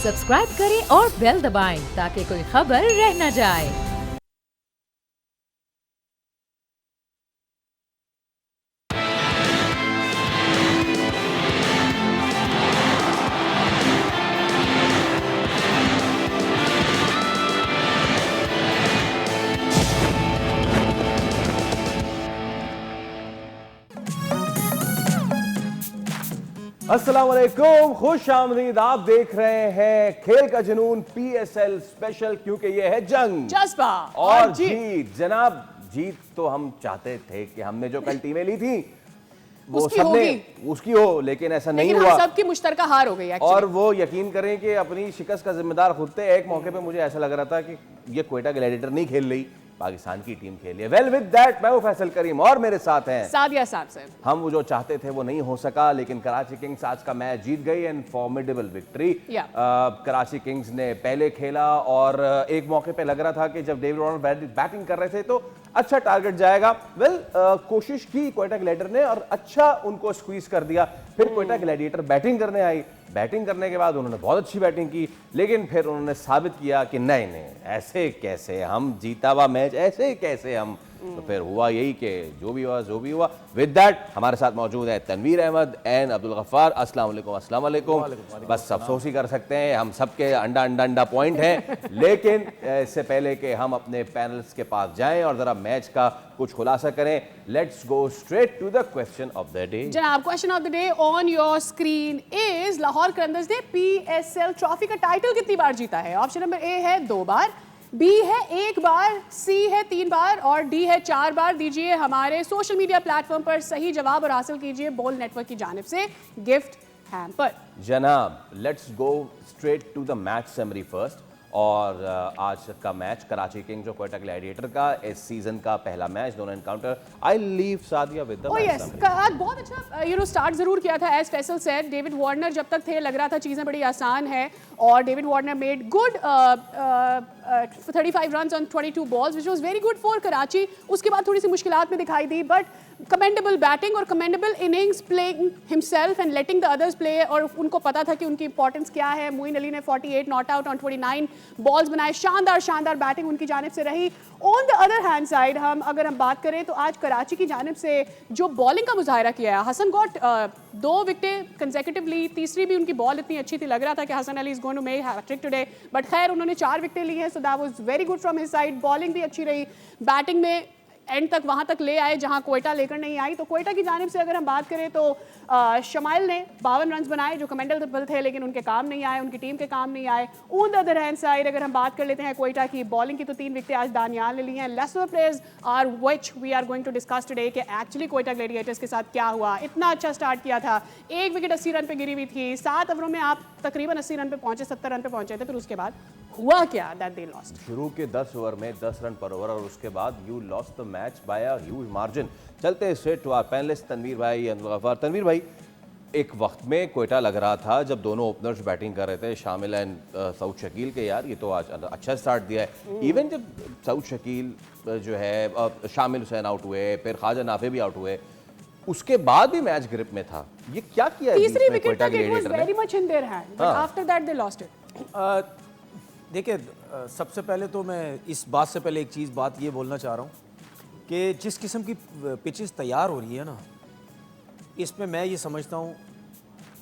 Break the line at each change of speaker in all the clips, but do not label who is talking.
Subscribe करें और bell दबाएं ताकि कोई खबर रह न जाए।
अस्सलाम वालेकुम, खुश आमदीद। आप देख रहे हैं खेल का जुनून PSL स्पेशल, क्योंकि ये है जंग,
जज्बा
और जीत। जनाब, जीत तो हम चाहते थे कि हमने जो कल टीमें ली थी वो सबने उसकी हो, लेकिन ऐसा नहीं हुआ।
सबकी मुश्तरका हार हो गई
और वो यकीन करें कि अपनी शिकस्त का जिम्मेदार खुद थे। एक मौके पे मुझे ऐसा लग रहा था कि ये क्वेटा ग्लैडिएटर नहीं खेल रही, पाकिस्तान की टीम खेल रही है। वेल, विद दैट, मैं वो फैसल करीम और मेरे साथ हैं
सादिया साहब से।
हम वो जो चाहते थे वो नहीं हो सका, लेकिन कराची किंग्स आज का मैच जीत गई and formidable victory. Karachi Kings ने पहले खेला और एक मौके पे लग रहा था कि जब डेविड वार्नर बैटिंग कर रहे थे तो अच्छा टारगेट जाएगा। वेल, कोशिश की क्वेटा ग्लैडिएटर ने और अच्छा उनको स्क्वीज कर दिया। फिर क्वेटा ग्लैडिएटर बैटिंग करने आई। बैटिंग करने के बाद उन्होंने बहुत अच्छी बैटिंग की, लेकिन फिर उन्होंने साबित किया कि नहीं नहीं, ऐसे कैसे हम जीता हुआ मैच, ऐसे कैसे हम। तो फिर हुआ यही कि जो भी हुआ। विद दैट हमारे साथ मौजूद है तनवीर अहमद एंड अब्दुल गफ्फार। अस्सलाम वालेकुम। अस्सलाम वालेकुम। बस अफसोस ही कर सकते हैं, हम सबके अंडा पॉइंट हैं। लेकिन इससे पहले कि हम अपने पैनल्स के पास जाएं और जरा मैच का कुछ खुलासा करें, let's go straight to the question of the day.
जनाब, question of the day on your screen is Lahore Qalandars ने PSL ट्रॉफी का टाइटल कितनी बार जीता है? ऑप्शन नंबर ए है 2 बार, B है 1 बार, C है 3 बार और D है 4 बार। दीजिए हमारे सोशल मीडिया प्लेटफॉर्म पर सही जवाब और हासिल कीजिए बोल नेटवर्क की जानिब से गिफ्ट हैम्पर।
जनाब, let's go straight to the match summary first. और आज का मैच कराची किंग्स और क्वेटा ग्लैडिएटर का इस सीजन का पहला मैच, दोनों encounter. I leave Sadia with the match summary.
आज बहुत अच्छा स्टार्ट जरूर किया था। As Faisal said, David Warner जब तक थे लग रहा था चीजें बड़ी आसान है और David Warner made good 35 runs on 22 balls which was very good for Karachi. उसके बाद थोड़ी सी मुश्किलात में दिखाई दी, बट कमेंडेबल बैटिंग और commendable innings, playing himself and letting the others play, और उनको पता था कि उनकी इंपॉर्टेंस क्या है। मोइन अली ने 48 नॉट आउट ऑन 29 बॉल्स बनाए। शानदार बैटिंग उनकी जानिब से रही। On the other hand side अगर हम बात करें तो आज कराची की जानिब से जो बॉलिंग का मुजाहिरा किया है, हसन गॉट 2 विकेटें कंसेक्यूटिवली, तीसरी भी उनकी बॉल इतनी अच्छी थी, लग रहा था कि Hasan Ali is going to make hattrick today, but खैर उन्होंने 4 विकेटें ली हैं, so that was very good from his side. Bowling भी अच्छी रही, बैटिंग में एंड तक वहां तक ले आए जहां क्वेटा लेकर नहीं आई। तो क्वेटा की जानिब से अगर हम बात करें तो शमाइल ने 52 रन बनाए जो कमेंडेबल थे, लेकिन उनके काम नहीं आए, उनकी टीम के काम नहीं आए। On the other hand side अगर हम बात कर लेते हैं क्वेटा की बॉलिंग की, तो 3 विकेटें आज दानियाल ने ली हैं। Lesser players are which we are going to discuss today कि एक्चुअली क्वेटा ग्लैडिएटर्स के साथ क्या हुआ। इतना अच्छा स्टार्ट किया था, 1 विकेट 80 रन पे गिरी हुई थी, 7 ओवरों में आप तकरीबन 80 रन पे पहुंचे, 70 रन पे पहुंचे थे। फिर उसके बाद हुआ क्या? That they lost.
शुरू के 10 ओवर में 10 रन पर ओवर और उसके बाद you lost the match by a huge margin. चलते straight to our panelist Tanveer भाई, अब्दुल गफ्फार। तनवीर भाई, एक वक्त में क्वेटा लग रहा था जब दोनों ओपनर्स बैटिंग कर रहे थे, शामिल एंड सऊद शकील के, यार ये तो आज अच्छा स्टार्ट दिया है। इवन जब सऊद शकील जो है, शामिल हुसैन आउट हुए, फिर ख्वाजा नाफे भी आउट हुए, उसके बाद भी मैच ग्रिप में था। ये क्या किया?
तीसरी विकेट तक it was very much in their hand, but after that they lost it.
देखिए, सबसे पहले तो मैं इस बात से पहले एक बात ये बोलना चाह रहा हूँ कि जिस किस्म की पिचेस तैयार हो रही है ना, इसमें मैं ये समझता हूँ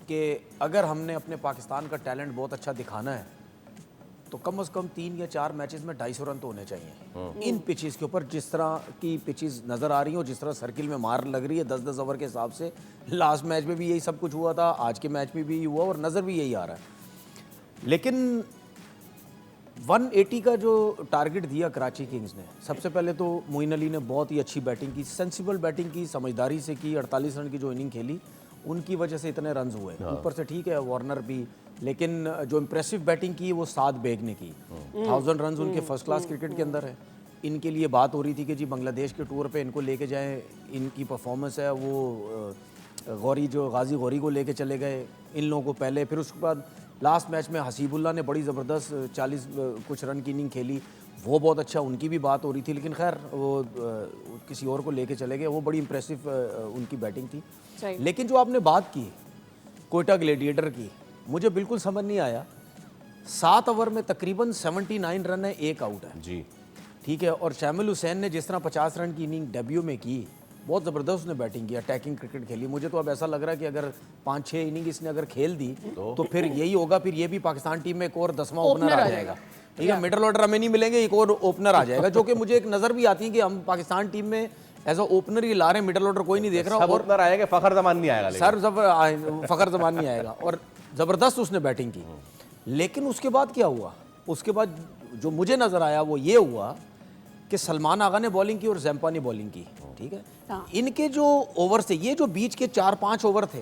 कि अगर हमने अपने पाकिस्तान का टैलेंट बहुत अच्छा दिखाना है तो कम से कम 3 या 4 मैचेस में 250 रन तो होने चाहिए इन पिचेस के ऊपर। जिस तरह की पिचेस नज़र आ रही हैं और जिस तरह सर्किल में मार लग रही है 10-10 ओवर के हिसाब से, लास्ट मैच में भी यही सब कुछ हुआ था, आज के मैच में भी यही हुआ और नज़र भी यही आ रहा है। लेकिन 180 का जो टारगेट दिया कराची किंग्स ने, सबसे पहले तो मोइन अली ने बहुत ही अच्छी बैटिंग की, सेंसिबल बैटिंग की, समझदारी से की। 48 रन की जो इनिंग खेली उनकी वजह से इतने रन हुए। ऊपर से ठीक है वार्नर भी, लेकिन जो इम्प्रेसिव बैटिंग की वो साद बेग ने की। 1000 रन उनके फर्स्ट क्लास क्रिकेट के अंदर है। इनके लिए बात हो रही थी कि जी बांग्लादेश के टूर पे इनको लेके जाएं, इनकी परफॉर्मेंस है वो गाजी गौरी को लेके चले गए इन लोगों को पहले। फिर उसके बाद लास्ट मैच में हसीबुल्ला ने बड़ी ज़बरदस्त 40 कुछ रन की इनिंग खेली, वो बहुत अच्छा, उनकी भी बात हो रही थी, लेकिन खैर वो किसी और को लेके चले गए। वो बड़ी इंप्रेसिव उनकी बैटिंग थी। लेकिन जो आपने बात की क्वेटा ग्लैडिएटर की, मुझे बिल्कुल समझ नहीं आया 7 ओवर में तकरीबन 79 रन है, 1 आउट है
जी।
ठीक है। और शैमिल हुसैन ने जिस तरह 50 रन की इनिंग डेब्यू में की, बहुत ज़बरदस्त उसने बैटिंग की, अटैकिंग क्रिकेट खेली। मुझे तो अब ऐसा लग रहा है कि अगर 5-6 इनिंग इसने अगर खेल दी तो फिर यही होगा, फिर ये भी पाकिस्तान टीम में एक और 10वां ओपनर आ जाएगा। ठीक है, मिडल ऑर्डर हमें नहीं मिलेंगे, एक और ओपनर आ जाएगा, जो कि मुझे एक नज़र भी आती है कि हम पाकिस्तान टीम में एज अ ओपनर ही ला रहे हैं, मिडल ऑर्डर कोई नहीं देख रहा।
और ओपनर आएगा, फखर जमान नहीं आएगा,
फखर जमान नहीं आएगा। और ज़बरदस्त उसने बैटिंग की। लेकिन उसके बाद क्या हुआ, उसके बाद जो मुझे नज़र आया वो ये हुआ कि सलमान आगा ने बॉलिंग की और जैम्पा ने बॉलिंग की। ठीक है, इनके जो ओवर थे, ये जो बीच के 4-5 ओवर थे,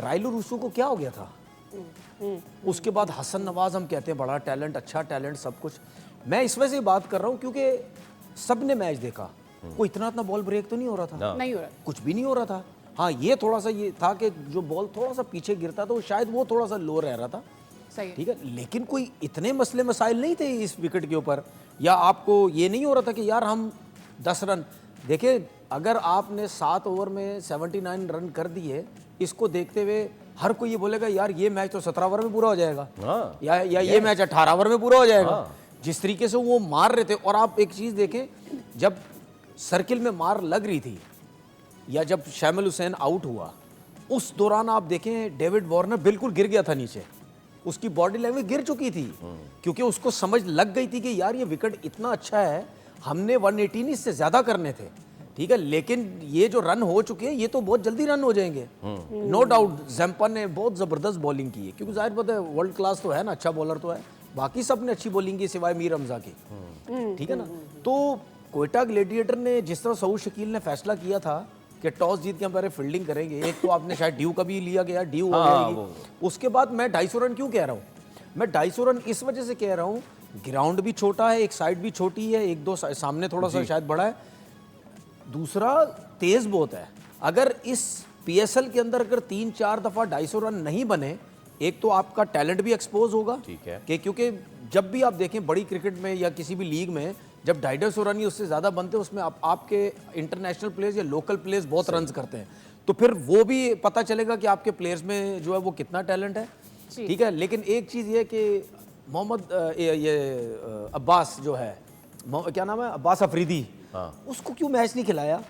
राइलू रूसू को क्या हो गया था। उसके बाद हसन नवाज हम कहते हैं बड़ा टैलेंट, अच्छा टैलेंट, सब कुछ। मैं इस वजह से बात कर रहा हूँ क्योंकि सब ने मैच देखा, कोई इतना बॉल ब्रेक तो नहीं हो रहा था,
नहीं हो रहा,
कुछ भी नहीं हो रहा था। हाँ, ये थोड़ा सा ये था कि जो बॉल थोड़ा सा पीछे गिरता था, वो शायद वो थोड़ा सा लो रह रहा था।
सही है।
ठीक है, लेकिन कोई इतने मसले मसाइल नहीं थे इस विकेट के ऊपर, या आपको ये नहीं हो रहा था कि यार हम 10 रन देखिए, अगर आपने 7 ओवर में 79 रन कर दिए, इसको देखते हुए हर कोई ये बोलेगा यार ये मैच तो 17 ओवर में पूरा हो जाएगा, या ये मैच 18 ओवर में पूरा हो जाएगा। जिस तरीके से वो मार रहे थे, और आप एक चीज़ देखें, जब सर्किल में मार लग रही थी या जब शैमिल हुसैन आउट हुआ, उस दौरान आप देखें डेविड वार्नर बिल्कुल गिर गया था नीचे, उसकी बॉडी लैंग्वेज गिर चुकी थी, क्योंकि उसको समझ लग गई थी कि यार ये विकेट इतना अच्छा है, हमने 118 इससे ज़्यादा करने थे। ठीक है, लेकिन ये जो रन हो चुके हैं ये तो बहुत जल्दी रन हो जाएंगे। नो डाउट जैम्पा ने बहुत ज़बरदस्त बॉलिंग की है, क्योंकि जाहिर बात है वर्ल्ड क्लास तो है ना, अच्छा बॉलर तो है, बाकी सब ने अच्छी बॉलिंग की सिवाय मीर हमजा की। ठीक है ना, तो कोयटा ग्लेडिएटर ने जिस तरह सऊद शकील ने फैसला किया था कि टॉस जीत के हम पहले फील्डिंग करेंगे, एक तो आपने शायद ड्यू का भी लिया गया, ड्यू हो जाएगी। उसके बाद मैं 250 रन क्यों कह रहा हूँ, मैं 250 रन इस वजह से कह रहा हूँ, ग्राउंड भी छोटा है, एक साइड भी छोटी है, एक दो सामने थोड़ा सा शायद बड़ा है, दूसरा तेज बहुत है। अगर इस पीएसएल के अंदर अगर 3-4 दफा 250 रन नहीं बने, एक तो आपका टैलेंट भी एक्सपोज होगा,
ठीक है,
कि क्योंकि जब भी आप देखें बड़ी क्रिकेट में या किसी भी लीग में जब 250 रन या उससे ज़्यादा बनते हैं, उसमें आपके इंटरनेशनल प्लेयर्स या लोकल प्लेयर्स बहुत रन करते हैं, तो फिर वो भी पता चलेगा कि आपके प्लेयर्स में जो है वो कितना टैलेंट है। ठीक है, लेकिन एक चीज़ ये कि मोहम्मद अब्बास जो है, क्या नाम है, अब्बास अफरीदी, उसको क्यों मैच नहीं खिलाया,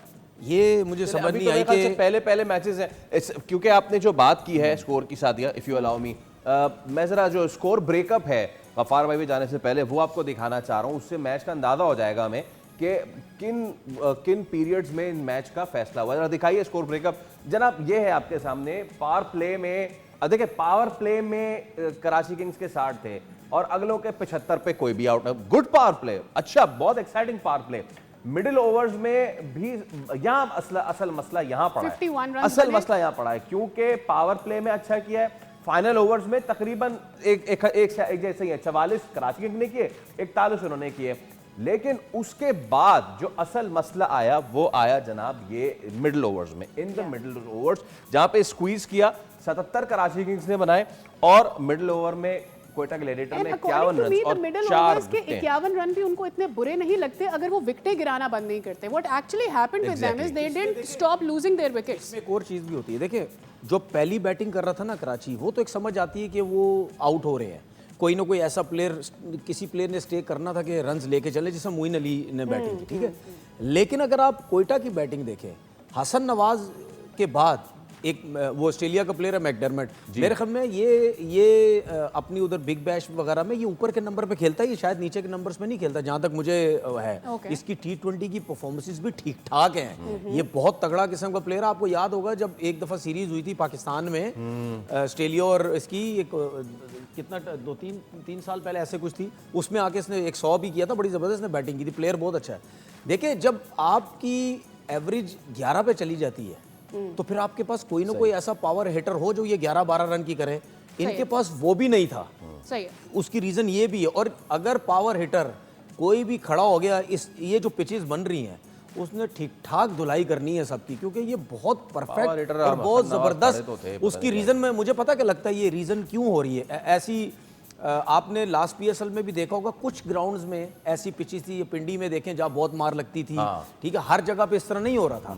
ये मुझे समझ नहीं आई कि
पहले मैचेस हैं, क्योंकि आपने जो बात की है स्कोर की Sadia, if you allow me, मैं ज़रा जो स्कोर ब्रेकअप है गफ्फार भाई भी जाने से पहले वो आपको दिखाना चाह रहा हूँ, उससे मैच का अंदाज़ा हो जाएगा हमें कि किन पीरियड्स में इन मैच का फैसला हुआ। जरा दिखाइए स्कोर ब्रेकअप जनाब, ये है आपके सामने। पावर प्ले में देखिए, पावर प्ले में कराची किंग्स के 60 थे और अगलों के 75 पे कोई भी आउट, गुड पावर प्ले, अच्छा बहुत exciting power play. Middle overs में भी यहाँ असल मसला यहाँ पड़ा है, असल मसला यहाँ पड़ा है, क्योंकि पावर प्ले में अच्छा किया है, फाइनल ओवर्स में तकरीबन एक जैसे ही है, 44 कराची किंग्स ने किए, 41 उन्होंने किए, लेकिन उसके बाद जो असल मसला आया वो आया जनाब ये मिडिल ओवर्स में, इन द मिडिल ओवर्स, जहां पे स्क्वीज किया 77 कराची किंग्स ने बनाए और मिडिल ओवर में कोयटा ग्लेडिएटर ने 51 रन और 4
के 51 रन भी उनको इतने बुरे नहीं लगते अगर वो विकेटें गिराना बंद नहीं करते। What actually happened with them is they didn't stop losing their wickets.
एक और चीज भी होती है, देखिए जो पहली बैटिंग कर रहा था ना कराची, वो तो एक समझ आती है कि वो आउट हो रहे हैं, कोई ना कोई ऐसा प्लेयर, किसी प्लेयर ने स्टे करना था कि रन्स लेके चले, जैसे मोइन अली ने बैटिंग की। ठीक है, लेकिन अगर आप कोयटा की बैटिंग देखें, हसन नवाज के बाद एक वो ऑस्ट्रेलिया का प्लेयर है मैकडरमट, मेरे ख्याल में ये अपनी उधर बिग बैश वगैरह में ये ऊपर के नंबर पे खेलता है, ये शायद नीचे के नंबर्स में नहीं खेलता जहां तक मुझे है। इसकी T20 की परफॉर्मेंसेस भी ठीक ठाक हैं, ये बहुत तगड़ा किस्म का प्लेयर है। आपको याद होगा जब एक दफा सीरीज हुई थी पाकिस्तान में ऑस्ट्रेलिया और इसकी, एक कितना 2-3 साल पहले ऐसे कुछ थी, उसमें आके इसने 100 भी किया था, बड़ी जबरदस्त ने बैटिंग की थी, प्लेयर बहुत अच्छा है। देखिए जब आपकी एवरेज 11 पे चली जाती है तो फिर आपके पास कोई ना कोई ऐसा पावर हिटर हो जो ये 11-12 रन की करे, इनके पास वो भी नहीं था।
सही है,
उसकी रीजन ये भी है, और अगर पावर हिटर कोई भी खड़ा हो गया, इस ये जो पिचेस बन रही हैं उसने ठीक ठाक धुलाई करनी है सबकी, क्योंकि ये बहुत परफेक्ट और बहुत जबरदस्त। उसकी रीजन में मुझे पता क्या लगता है ये रीजन क्यों हो रही है ऐसी। आपने लास्ट पीएसएल में भी देखा होगा, कुछ ग्राउंड्स में ऐसी पिचेस थी, पिंडी में देखें जहाँ बहुत मार लगती थी। ठीक है, हर जगह पे इस तरह नहीं हो रहा था,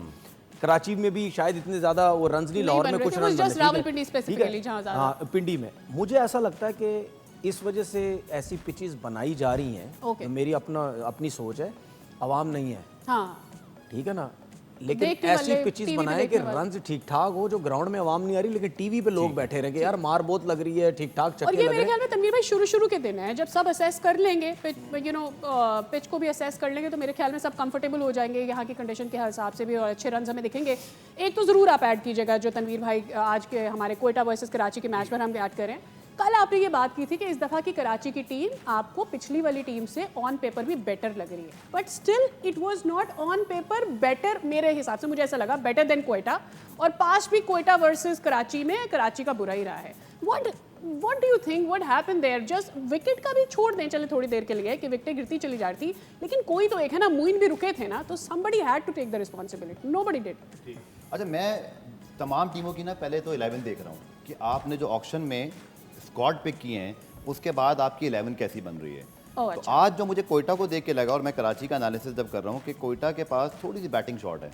कराची में भी शायद इतने ज्यादा वो रन नहीं, लाहौर में कुछ रन
रावलपिंडी स्पेसिफिकली जहां ज्यादा।
हाँ, पिंडी में मुझे ऐसा लगता है कि इस वजह से ऐसी पिचेस बनाई जा रही हैं।
Okay.
मेरी अपनी सोच है, आवाम नहीं है,
हाँ,
ठीक है ना, लेकिन
देखने
ऐसी
वाले,
पिचेस
टीवी पे
बनाए कि
देखने वाले।
रन ठीक ठाक हो, जो ग्राउंड में आवाम नहीं आ रही लेकिन टीवी पे लोग बैठे रहेंगे, यार मार बहुत लग रही है, ठीक ठाक
और
चक्के
ये
लग
मेरे
रहे
ख्याल में तनवीर भाई शुरू के दिन है, जब सब असेस कर लेंगे, पिच को भी असेस कर लेंगे, तो मेरे ख्याल में सब कंफर्टेबल हो जाएंगे यहाँ की कंडीशन के हिसाब से भी, और अच्छे रन हमें दिखेंगे। एक तो ज़रूर आप ऐड कीजिएगा जो तनवीर भाई आज के हमारे कोयटा वर्सेस कराची के मैच पर हम ऐड करें। कल आपने ये बात की थी कि इस दफ़ा की कराची की टीम आपको पिछली वाली टीम से ऑन पेपर भी बेटर लग रही है, but still it was not on paper better, मेरे हिसाब से मुझे ऐसा लगा, बेटर देन कोयटा। और पास भी कोयटा वर्सेस कराची में कराची का बुरा ही रहा है। What do you think? What happened there? Just wicket का भी छोड़ दें चले थोड़ी देर के लिए कि विकेटें गिरती चली जा रही थी, लेकिन कोई तो एक है ना, मुइन भी रुके थे ना, तो somebody had to take the responsibility. Nobody did.
अच्छा, मैं तमाम टीमों की ना पहले तो 11 देख रहा हूँ कि आपने जो ऑक्शन में स्क्वाड पिक किए हैं उसके बाद आपकी 11 कैसी बन रही है। तो
अच्छा।
आज जो मुझे कोयटा को देख के लगा, और मैं कराची का एनालिसिस जब कर रहा हूँ, कि कोयटा के पास थोड़ी सी बैटिंग शॉट है,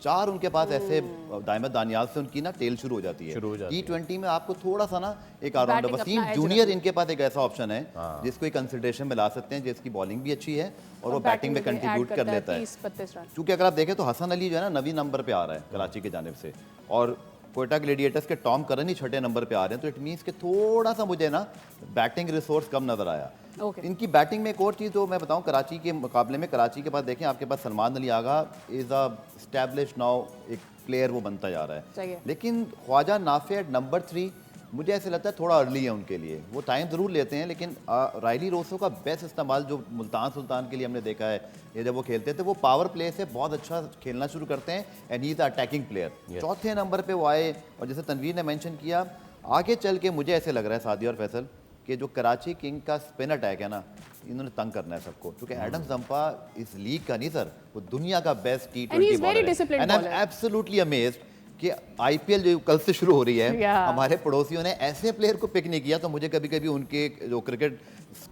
4 उनके पास ऐसे दाइमत दानियाल से उनकी ना टेल शुरू हो जाती है। T20 में आपको थोड़ा सा ना एक ऑलराउंडर,
Batting
वसीम
अपना edge
जूनियर
रखना।
इनके पास एक ऐसा ऑप्शन है जिसको एक कंसिडरेशन में ला सकते हैं, जिसकी बॉलिंग भी अच्छी है और वो बैटिंग में
भी add
कंट्रीब्यूट कर
करता है,
लेता है।
30-32 रन।
क्योंकि अगर आप देखें तो हसन अली जो है ना 9वीं नंबर पे आ रहा है कराची की जानिब से, और कोयटा ग्लेडिएटर्स के टॉम करन ही 6ठे नंबर पे आ रहे हैं, तो इट मीन्स कि थोड़ा सा मुझे ना बैटिंग रिसोर्स कम नजर आया।
Okay.
इनकी बैटिंग में एक और चीज़ जो मैं बताऊं, कराची के मुकाबले में, कराची के पास देखें आपके पास सलमान अली आगा इज़ अ एस्टैब्लिश नाउ, एक प्लेयर वो बनता जा रहा
सही
है,
है।
लेकिन ख्वाजा नाफे एट नंबर 3 मुझे ऐसे लगता है थोड़ा अर्ली है उनके लिए, वो टाइम ज़रूर लेते हैं, लेकिन रायली रोसो का बेस्ट इस्तेमाल जो मुल्तान सुल्तान के लिए हमने देखा है, ये जब वो खेलते थे वो पावर प्ले से बहुत अच्छा खेलना शुरू करते हैं, and he is attacking player. चौथे नंबर पे वो आए, और जैसे तनवीर ने मेंशन किया, आगे चल के मुझे ऐसे लग रहा है सादी और फैसल कि जो कराची किंग का स्पिन अटैक है ना, इन्होंने तंग करना है सबको, क्योंकि एडम जंपा इस लीग का नहीं सर, वो दुनिया का best
And he is very disciplined
and I am
bowler.
Absolutely amazed कि आईपीएल जो कल से शुरू हो रही है,
Yeah.
हमारे पड़ोसियों ने ऐसे प्लेयर को पिक नहीं किया, तो मुझे कभी कभी उनके जो क्रिकेट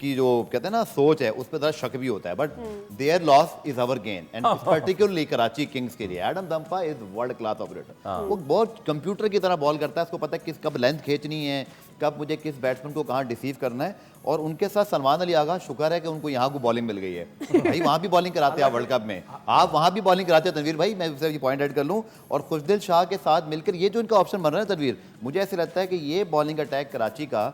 की जो कहते हैं ना सोच है, उस पर ज़रा शक भी होता है, but their loss is our gain, and particularly Karachi Kings के लिए Adam Zampa is world class operator. वो बहुत कंप्यूटर की तरह बॉल करता है, उसको पता है किस कब लेंथ खींचनी है, कब मुझे किस बैट्समैन को कहाँ डिसीव करना है, और उनके साथ सलमान अली आगा, शुक्र है कि उनको यहाँ को बॉलिंग मिल गई है। भाई वहाँ भी बॉलिंग कराते हैं आप वर्ल्ड कप में, आप वहाँ भी बॉलिंग कराते हैं तनवीर भाई, मैं ये पॉइंट ऐड कर लूँ, और खुशदिल शाह के साथ मिलकर ये जो इनका ऑप्शन बन रहा है तनवीर, मुझे ऐसे लगता है कि ये बॉलिंग अटैक कराची का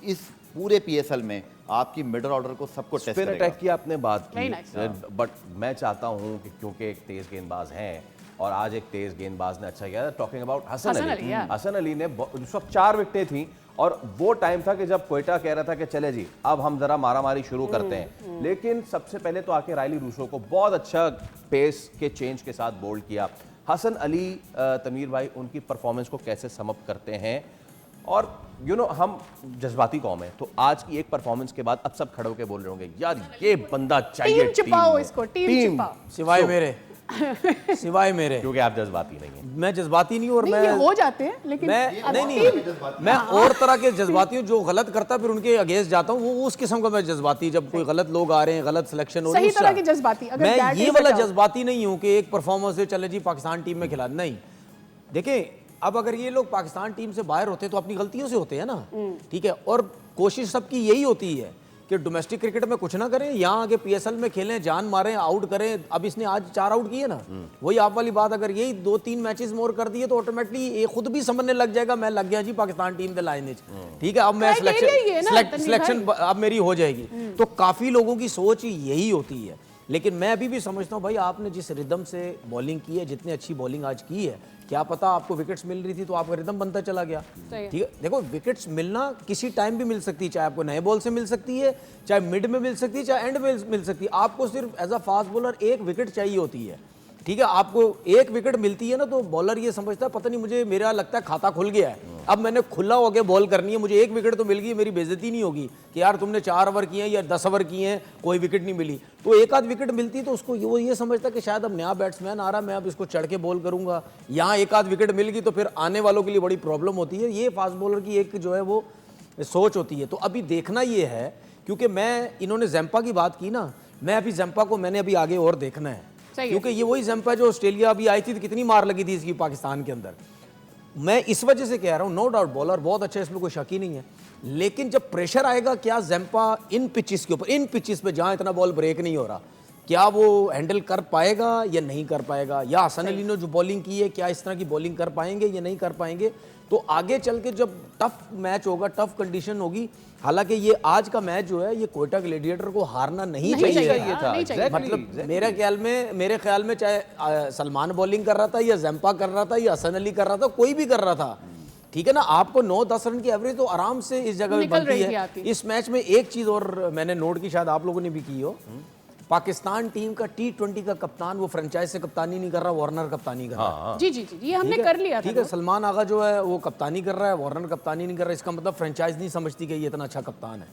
इस पूरे PSL में आपकी मिडल ऑर्डर को सबको टेस्ट
स्पिन
करेगा।
अटैक की आपने बात
Very
की,
nice.
बट मैं चाहता हूं कि क्योंकि एक तेज गेंदबाज हैं और आज एक तेज गेंदबाज ने अच्छा किया, talking about Hasan
Hasan
Ali.
Ali, yeah.
Hasan Ali ने उस वक्त 4 विकेटें थी, और वो टाइम था कि जब कोयटा कह रहा था कि चले जी अब हम जरा मारामारी शुरू करते हैं, लेकिन सबसे पहले तो आके रायली रूसो को बहुत अच्छा पेस के चेंज के साथ बोल्ड किया। हसन अली, तमीर भाई, उनकी परफॉर्मेंस को कैसे समअप करते हैं? और हम जज्बाती कौम है, तो आज की एक परफॉर्मेंस के बाद अब सब खड़े होकर बोल रहे होंगे यार ये बंदा चाहिए
टीम छिपाओ
में।
इसको, टीम छिपाओ।
सिवाय मेरे सिवाय मेरे,
क्योंकि आप जज्बाती नहीं हैं।
मैं जज्बाती नहीं, और
नहीं,
मैं
ये हो जाते हैं, लेकिन
मैं
अब
नहीं
टीम-
मैं और तरह के जज्बाती हूँ, जो गलत करता है फिर उनके अगेंस्ट जाता हूँ, वो उस किस्म का मैं जज्बाती, जब कोई गलत लोग आ रहे हैं, गलत सिलेक्शन हो रही है,
सही
उस
तरह
तरह।
के जज्बाती, अगर
मैं
that
ये
is
वाला
the term.
जज्बाती नहीं हूँ कि एक परफॉर्मेंस से चले जी पाकिस्तान टीम में खिला, नहीं। देखिए अब अगर ये लोग पाकिस्तान टीम से बाहर होते तो अपनी गलतियों से होते हैं ना, ठीक है, और कोशिश सबकी यही होती है कि डोमेस्टिक क्रिकेट में कुछ ना करें, यहाँ आगे PSL में खेलें, जान मारें, आउट करें। अब इसने आज 4 आउट किए ना, वही आप वाली बात, अगर यही 2-3 मैचेस मोर कर दिए तो ऑटोमेटिकली ये खुद भी समझने लग जाएगा मैं लग गया जी पाकिस्तान टीम दे लाइन, ठीक है, अब मैं
Criteria ही है ना, तनवीर
सिलेक्शन अब मेरी हो जाएगी। तो काफी लोगों की सोच यही होती है, लेकिन मैं अभी भी समझता हूँ भाई आपने जिस रिदम से बॉलिंग की है, जितनी अच्छी बॉलिंग आज की है, क्या पता आपको विकेट्स मिल रही थी तो आपका रिदम बनता चला गया, ठीक है। देखो विकेट्स मिलना किसी टाइम भी मिल सकती है, चाहे आपको नए बॉल से मिल सकती है, चाहे मिड में मिल सकती है, चाहे एंड में मिल सकती है। आपको सिर्फ as a fast bowler 1 wicket चाहिए होती है, ठीक है। आपको 1 विकेट मिलती है ना, तो बॉलर ये समझता है पता नहीं मुझे, मेरा लगता है खाता खुल गया है, अब मैंने खुला होकर बॉल करनी है, मुझे 1 विकेट तो मिल गई, मेरी बेइज्जती नहीं होगी कि यार तुमने 4 ओवर किए हैं या 10 ओवर किए हैं, कोई विकेट नहीं मिली। तो 1 आध विकेट मिलती तो उसको वो ये समझता कि शायद अब नया बैट्समैन आ रहा, मैं अब इसको चढ़ के बॉल करूंगा। यहाँ 1 आध विकेट मिल गई तो फिर आने वालों के लिए बड़ी प्रॉब्लम होती है। ये फास्ट बॉलर की एक जो है वो सोच होती है। तो अभी देखना ये है, क्योंकि मैं, इन्होंने जैम्पा की बात की ना, मैं अभी जैम्पा को मैंने अभी आगे और देखना है, क्योंकि ये वही जैम्पा है जो ऑस्ट्रेलिया अभी आई थी तो कितनी मार लगी थी इसकी पाकिस्तान के अंदर। मैं इस वजह से कह रहा हूँ, नो डाउट बॉलर बहुत अच्छा है, इसमें कोई शक ही नहीं है, लेकिन जब प्रेशर आएगा, क्या ज़ैम्पा इन पिचेस के ऊपर, इन पिचेस पे जहां इतना बॉल ब्रेक नहीं हो रहा, क्या वो हैंडल कर पाएगा या नहीं कर पाएगा, या हसन अली ने जो बॉलिंग की है क्या इस तरह की बॉलिंग कर पाएंगे या नहीं कर पाएंगे। तो आगे चल के जब टफ मैच होगा, टफ कंडीशन होगी, हालांकि ये आज का मैच जो है ये कोयटा ग्लेडिएटर को हारना नहीं चाहिए था। मतलब मेरे ख्याल में चाहे सलमान बॉलिंग कर रहा था या ज़ैम्पा कर रहा था या हसन अली कर रहा था, कोई भी कर रहा था, ठीक है ना, आपको 9-10 रन की एवरेज तो आराम से इस जगह बनती है। इस मैच में एक चीज और मैंने नोट की, शायद आप लोगों ने भी की हो, पाकिस्तान टीम का T20 का कप्तान वो फ्रेंचाइज से कप्तानी नहीं कर रहा, वार्नर कप्तानी कर रहा है।
जी जी जी, ये हमने कर लिया था।
ठीक है, सलमान आगा जो है वो कप्तानी कर रहा है, वार्नर कप्तानी नहीं कर रहा, इसका मतलब फ्रेंचाइज नहीं समझती कि ये इतना अच्छा कप्तान है।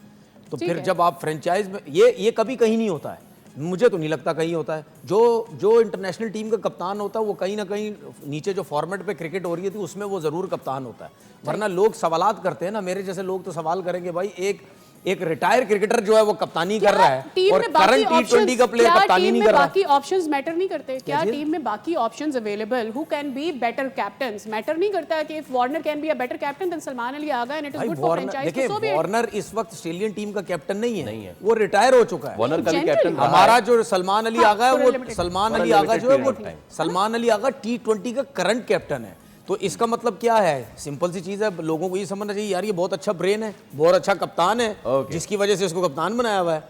तो फिर जब आप फ्रेंचाइज में, ये कभी कहीं नहीं होता है, मुझे तो नहीं लगता कहीं होता है। जो इंटरनेशनल टीम का कप्तान होता है वो कहीं ना कहीं नीचे जो फॉर्मेट पे क्रिकेट हो रही थी उसमें वो जरूर कप्तान होता है, वरना लोग सवालात करते हैं ना, मेरे जैसे लोग तो सवाल करेंगे भाई एक रिटायर क्रिकेटर जो है वो कप्तानी कर रहा है और करंट T20 का प्लेयर कप्तानी नहीं कर रहा।
बाकी ऑप्शंस मैटर नहीं करते क्या? टीम में बाकी options available who can be better captains matter नहीं करता कि if Warner can be a better captain than Salman Ali Agha and it is good for franchise.
देखिए वार्नर इस वक्त ऑस्ट्रेलियन टीम का कैप्टन नहीं है, वो रिटायर हो चुका है।
वार्नर का भी कैप्टन
हमारा जो सलमान अली आगा है वो सलमान अली आगा जो है वो सलमान अली आगा T20 का करंट कैप्टन है। तो इसका मतलब क्या है? सिंपल सी चीज है, लोगों को ये समझना चाहिए यार ये बहुत अच्छा ब्रेन है, बहुत अच्छा कप्तान है, जिसकी वजह से इसको कप्तान बनाया हुआ है।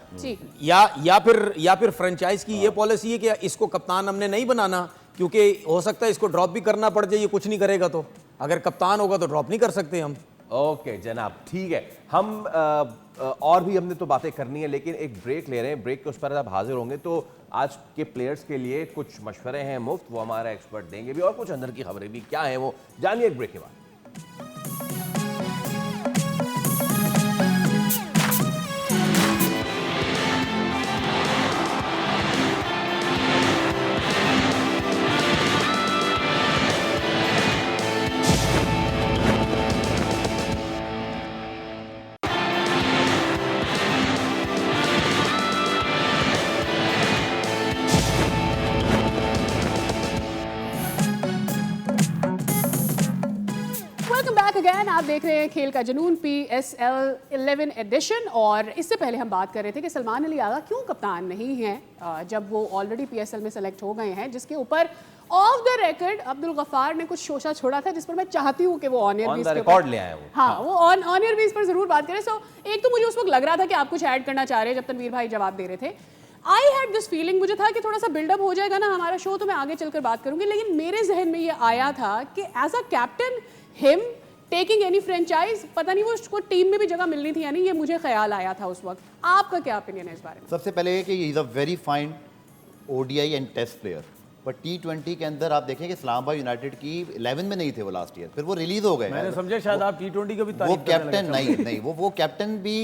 या फिर फ्रेंचाइज की ये पॉलिसी है कि इसको कप्तान हमने नहीं बनाना क्योंकि हो सकता है इसको ड्रॉप भी करना पड़ जाए, ये कुछ नहीं करेगा, तो अगर कप्तान होगा तो ड्रॉप नहीं कर सकते हम।
ओके जनाब, ठीक है, हम और भी हमने तो बातें करनी है, लेकिन एक ब्रेक ले रहे हैं। ब्रेक के उस पर आप हाजिर होंगे तो आज के प्लेयर्स के लिए कुछ मशवरे हैं मुफ्त, वो हमारा एक्सपर्ट देंगे भी, और कुछ अंदर की खबरें भी। क्या है वो जानिए एक ब्रेक के बाद।
अगेन आप देख रहे हैं खेल का जुनून PSL 11 एडिशन। और इससे पहले हम बात कर रहे थे कि सलमान अली आगा क्यों कप्तान नहीं है जब वो ऑलरेडी PSL में सेलेक्ट हो गए हैं, जिसके ऊपर off the record Abdul Ghaffar ने कुछ शोशा छोड़ा था, जिस पर मैं चाहती हूँ कि वो ऑन एयर
रिकॉर्ड ले आए
वो ऑन एयर बेस पर जरूर बात करें। सो एक तो मुझे उस वक्त लग रहा था कि आप कुछ ऐड करना चाह रहे हैं जब तनवीर भाई जवाब दे रहे थे। आई हैड दिस फीलिंग, मुझे था कि थोड़ा सा बिल्डअप हो जाएगा ना हमारा शो तो मैं आगे चलकर बात करूंगी, लेकिन मेरे जहन में ये आया था कि as a captain him taking any franchise, पता नहीं वो उसको टीम में भी जगह मिलनी थी या नहीं, ये मुझे ख्याल आया था उस वक्त। आपका क्या ओपिनियन है इस बारे में?
सबसे पहले ये कि he is a very fine ODI and test player, पर T20 के अंदर आप देखें कि इस्लामाबाद यूनाइटेड की 11 में नहीं थे वो लास्ट ईयर, फिर वो रिलीज हो गए।
मैंने समझा शायद आप T20 का भी
वो कैप्टन नहीं वो कैप्टन भी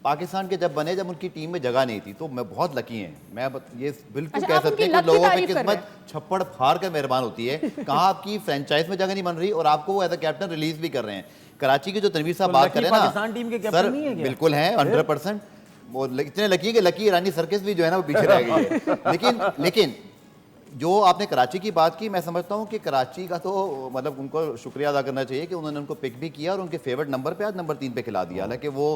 पाकिस्तान के जब बने, जब उनकी टीम में जगह नहीं थी, तो मैं बहुत लकी हैं, मैं ये बिल्कुल कह सकते हैं कि लोगों पे किस्मत छप्पड़ फाड़ कर मेहरबान होती है। कहाँ आपकी फ्रेंचाइज में जगह नहीं बन रही और आपको वो एज अ कैप्टन रिलीज भी कर रहे हैं। कराची के जो तनवीर साहब बात करें ना,
पाकिस्तान टीम के कैप्टन नहीं है क्या?
बिल्कुल हैं 100%। वो इतने लकी कि लकी ईरानी सर्कस भी जो है ना वो पीछे रह गई है। लेकिन जो आपने कराची की बात की, मैं समझता हूँ कि कराची का तो मतलब उनको शुक्रिया अदा करना चाहिए कि उन्होंने उनको पिक भी किया और उनके फेवरेट नंबर पे आज नंबर 3 पे खिला दिया। हालांकि वो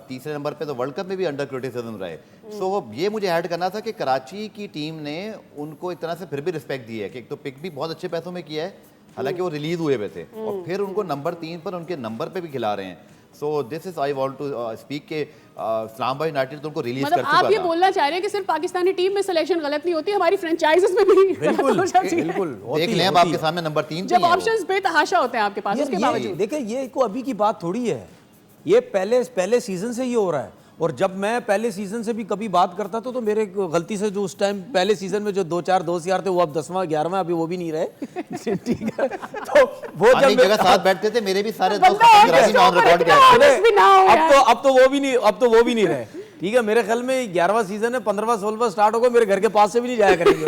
तीसरे नंबर पे तो वर्ल्ड कप में भी अंडर क्रिटिसिज्म रहे। सो ये मुझे ऐड करना था कि कराची की टीम ने उनको एक तरह से फिर भी रिस्पेक्ट दी है कि एक तो पिक भी बहुत अच्छे पैसों में किया है, हालांकि वो रिलीज हुए हुए थे, और फिर उनको नंबर 3 पर उनके नंबर पे भी खिला रहे हैं। So this is I want to speak के इस्लामाबाद यूनाइटेड तो उनको रिलीज कर चुका था।
आप ये बोलना चाह रहे हैं कि सिर्फ पाकिस्तानी टीम में सिलेक्शन गलत नहीं होती, हमारी फ्रेंचाइजेस में भी
बिल्कुल
देख लें अब आपके सामने नंबर 3
जब ऑप्शंस बेतहाशा होते हैं आपके पास, उसके बावजूद
देखिए ये को अभी की बात थोड़ी है, ये पहले सीजन से ये हो रहा है। और जब मैं पहले सीजन से भी कभी बात करता था तो मेरे गलती से जो उस टाइम पहले सीजन में जो 2-4 दोस्त यार थे वो अब 10वां 11वां अभी वो भी नहीं रहे। ठीक है, तो वो जब
जगह साथ बैठते थे मेरे भी सारे दोस्त
अब तो वो भी नहीं रहे। ठीक है, मेरे ख्याल में 11वां सीजन है, 15वां 16वां स्टार्ट होगा, मेरे घर के पास से भी नहीं जाया करेंगे।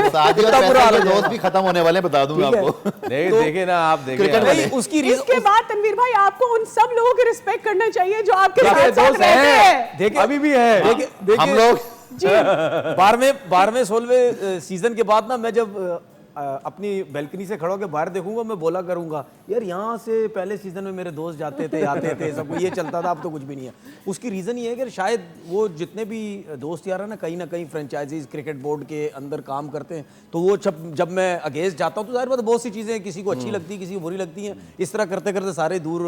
दोस्त भी खत्म होने वाले, बता दूंगा आपको।
देखे ना आप, देखे
उसकी इसके बाद तनवीर भाई आपको उन सब लोगों की रिस्पेक्ट करना चाहिए जो आपके साथ रहते हैं।
देखिए अभी भी है, देखिए
हम लोग
12वें 16वें सीजन के बाद ना मैं जब अपनी बैल्कनी से खड़ा होकर बाहर देखूंगा, मैं बोला करूंगा यार यहाँ से पहले सीजन में मेरे दोस्त जाते थे, आते थे, सब ये चलता था, अब तो कुछ भी नहीं है। उसकी रीज़न ये है कि शायद वो जितने भी दोस्त यार है ना कहीं फ्रेंचाइजीज क्रिकेट बोर्ड के अंदर काम करते हैं, तो वो जब मैं अगेंस्ट जाता हूँ तो जाहिर बात है बहुत सी चीज़ें किसी को अच्छी लगती है, किसी को बुरी लगती हैं, इस तरह करते करते सारे दूर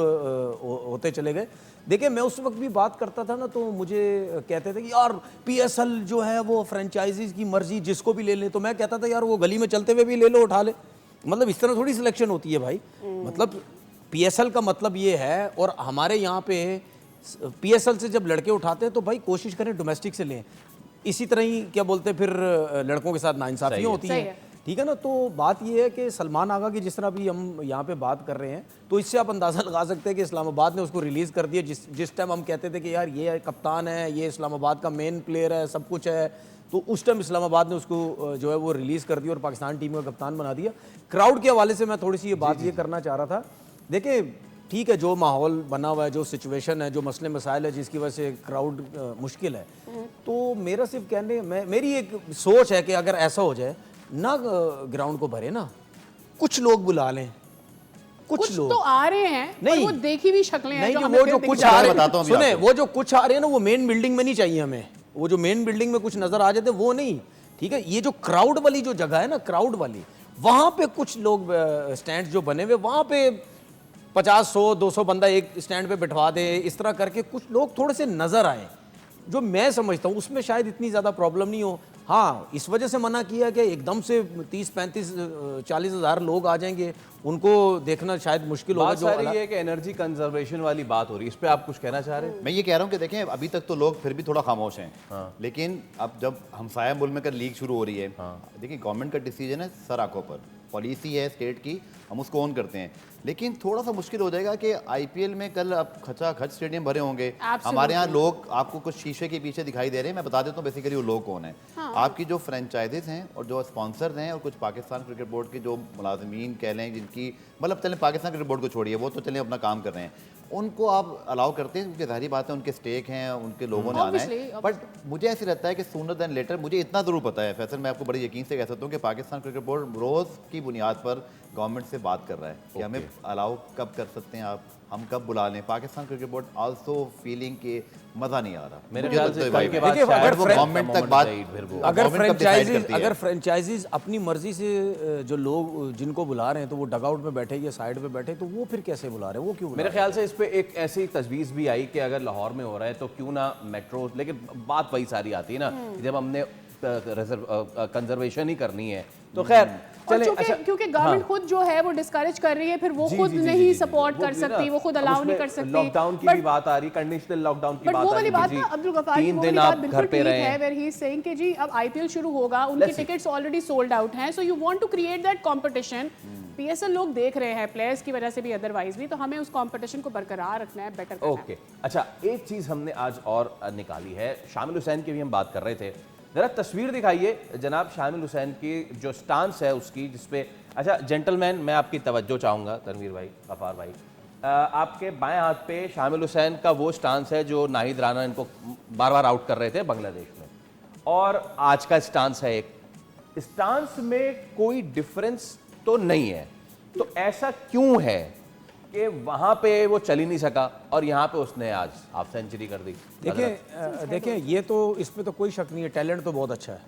होते चले गए। देखिए मैं उस वक्त भी बात करता था ना, तो मुझे कहते थे कि यार PSL जो है वो फ्रेंचाइजीज की मर्जी जिसको भी ले ले, तो मैं कहता था यार वो गली में चलते हुए भी ले लो, उठा ले, मतलब इस तरह थोड़ी सिलेक्शन होती है भाई। मतलब PSL का मतलब ये है, और हमारे यहाँ पे PSL से जब लड़के उठाते हैं तो भाई कोशिश करें डोमेस्टिक से लें। इसी तरह ही क्या बोलते हैं फिर लड़कों के साथ नाइंसाफियाँ होती हैं, ठीक है ना। तो बात ये है कि सलमान आगा की जिस तरह भी हम यहाँ पे बात कर रहे हैं, तो इससे आप अंदाज़ा लगा सकते हैं कि इस्लामाबाद ने उसको रिलीज़ कर दिया। जिस टाइम हम कहते थे कि यार ये कप्तान है, ये इस्लामाबाद का मेन प्लेयर है, सब कुछ है, तो उस टाइम इस्लामाबाद ने उसको जो है वो रिलीज़ कर दिया और पाकिस्तान टीम का कप्तान बना दिया। क्राउड के हवाले से मैं थोड़ी सी ये बात ये करना चाह रहा था। देखिए ठीक है, जो माहौल बना हुआ है, जो सिचुएशन है, जो मसले मसाइल है जिसकी वजह से क्राउड मुश्किल है, तो मेरा सिर्फ कहने मेरी एक सोच है कि अगर ऐसा हो जाए ना, ग्राउंड को भरे ना, कुछ लोग बुला लें, कुछ लोग
तो आ रहे हैं,
नहीं,
वो देखी हुई शक्लें हैं,
नहीं,
जो
वो जो कुछ आ रहे हैं, सुने,
आपको।
वो जो कुछ आ रहे हैं ना, वो मेन बिल्डिंग में नहीं चाहिए हमें। वो जो मेन बिल्डिंग में कुछ नजर आ जाते वो नहीं, ठीक है। ये जो क्राउड वाली जो जगह है ना, क्राउड वाली, वहां पे कुछ लोग स्टैंड जो बने हुए, वहां पे 50, 100, 200 बंदा एक स्टैंड पे बिठवा दे, इस तरह करके कुछ लोग थोड़े से नजर आए, जो मैं समझता हूँ उसमें शायद इतनी ज़्यादा प्रॉब्लम नहीं हो। हाँ, इस वजह से मना किया कि एकदम से 30, 35, 40 हज़ार लोग आ जाएंगे, उनको देखना शायद मुश्किल होगा।
जो ये है कि एनर्जी कंजर्वेशन वाली बात हो रही है, इस पे आप कुछ कहना चाह रहे हैं?
मैं ये कह रहा हूँ कि देखें अभी तक तो लोग फिर भी थोड़ा खामोश हैं, लेकिन अब जब हमसाया मुल्क में कर लीग शुरू हो रही है, देखिए गवर्नमेंट का डिसीजन है सर आंखों पर, पॉलिसी है स्टेट की, हम उसको ऑन करते हैं, लेकिन थोड़ा सा मुश्किल हो जाएगा कि IPL में कल अब खचाखच स्टेडियम भरे होंगे। हमारे यहाँ लोग आपको कुछ शीशे के पीछे दिखाई दे रहे हैं, मैं बता देता हूँ बेसिकली वो लोग कौन है। आपकी जो फ्रेंचाइजीज हैं और जो स्पॉन्सर्स हैं और कुछ पाकिस्तान क्रिकेट बोर्ड के जो मुलाजमीन कह लें, जिनकी मतलब चलें पाकिस्तान क्रिकेट बोर्ड को छोड़िए, वो तो चलें अपना काम कर रहे हैं, उनको आप अलाउ करते हैं क्योंकि जाहिर बात है उनके स्टेक हैं, उनके लोगों ने आना है। बट मुझे ऐसे रहता है कि सूनर देन लेटर, मुझे इतना ज़रूर पता है फैसल, मैं आपको बड़े यकीन से कह सकता हूँ कि पाकिस्तान क्रिकेट बोर्ड रोज़ की बुनियाद पर गवर्नमेंट से बात कर रहा है कि हमें अलाउ कब कर सकते हैं आप, हम कब बुला लें। Pakistan cricket board also feeling के मज़ा नहीं आ रहा मेरे ख्याल से कल के बाद,
अगर
गवर्नमेंट तक बात,
अगर फ्रेंचाइजीज अपनी मर्जी से जो लोग जिनको बुला रहे हैं तो वो डगआउट में बैठे या साइड पे बैठे, तो वो फिर कैसे बुला रहे हैं, वो क्यों?
मेरे ख्याल से इस पे एक ऐसी तजवीज़ भी आई कि अगर लाहौर में हो रहा है तो क्यों ना मेट्रो, लेकिन बात वही सारी आती है ना, जब हमने कंजर्वेशन ही करनी है तो खैर चले। अच्छा,
क्योंकि गवर्नमेंट खुद जो है वो डिस्करेज कर रही है, फिर वो खुद नहीं सपोर्ट कर सकती, वो खुद अलाउ नहीं कर सकती।
लॉकडाउन की भी बात आ रही, कंडीशनल लॉकडाउन की बात आ रही,
वो वाली बात ना अब्दुल गफ्फार की,
3 दिन आप घर पे रहे हैं,
वेयर ही इज सेइंग कि जी अब IPL शुरू होगा, उनकी टिकट्स ऑलरेडी सोल्ड आउट हैं, so you want to create that competition. PSL लोग देख रहे हैं प्लेयर्स की वजह से भी, अदरवाइज भी, तो हमें उस कंपटीशन को बरकरार रखना है, बेटर करना है।
ओके, अच्छा एक चीज हमने आज और निकाली है, शामिल हुसैन की भी हम बात कर रहे थे, जरा तस्वीर दिखाइए जनाब शामिल हुसैन की जो स्टांस है उसकी, जिसपे अच्छा जेंटलमैन मैं आपकी तवज्जो चाहूँगा, तनवीर भाई, गफार भाई, आपके बाएं हाथ पे शामिल हुसैन का वो स्टांस है जो नाहिद राना इनको बार बार आउट कर रहे थे बांग्लादेश में, और आज का स्टांस है एक, स्टांस में कोई डिफरेंस तो नहीं है, तो ऐसा क्यों है कि वहां पे वो चल ही नहीं सका और यहाँ पे उसने आज हाफ सेंचुरी कर दी?
देखिए ये तो इस पे तो कोई शक नहीं है, टैलेंट तो बहुत अच्छा है,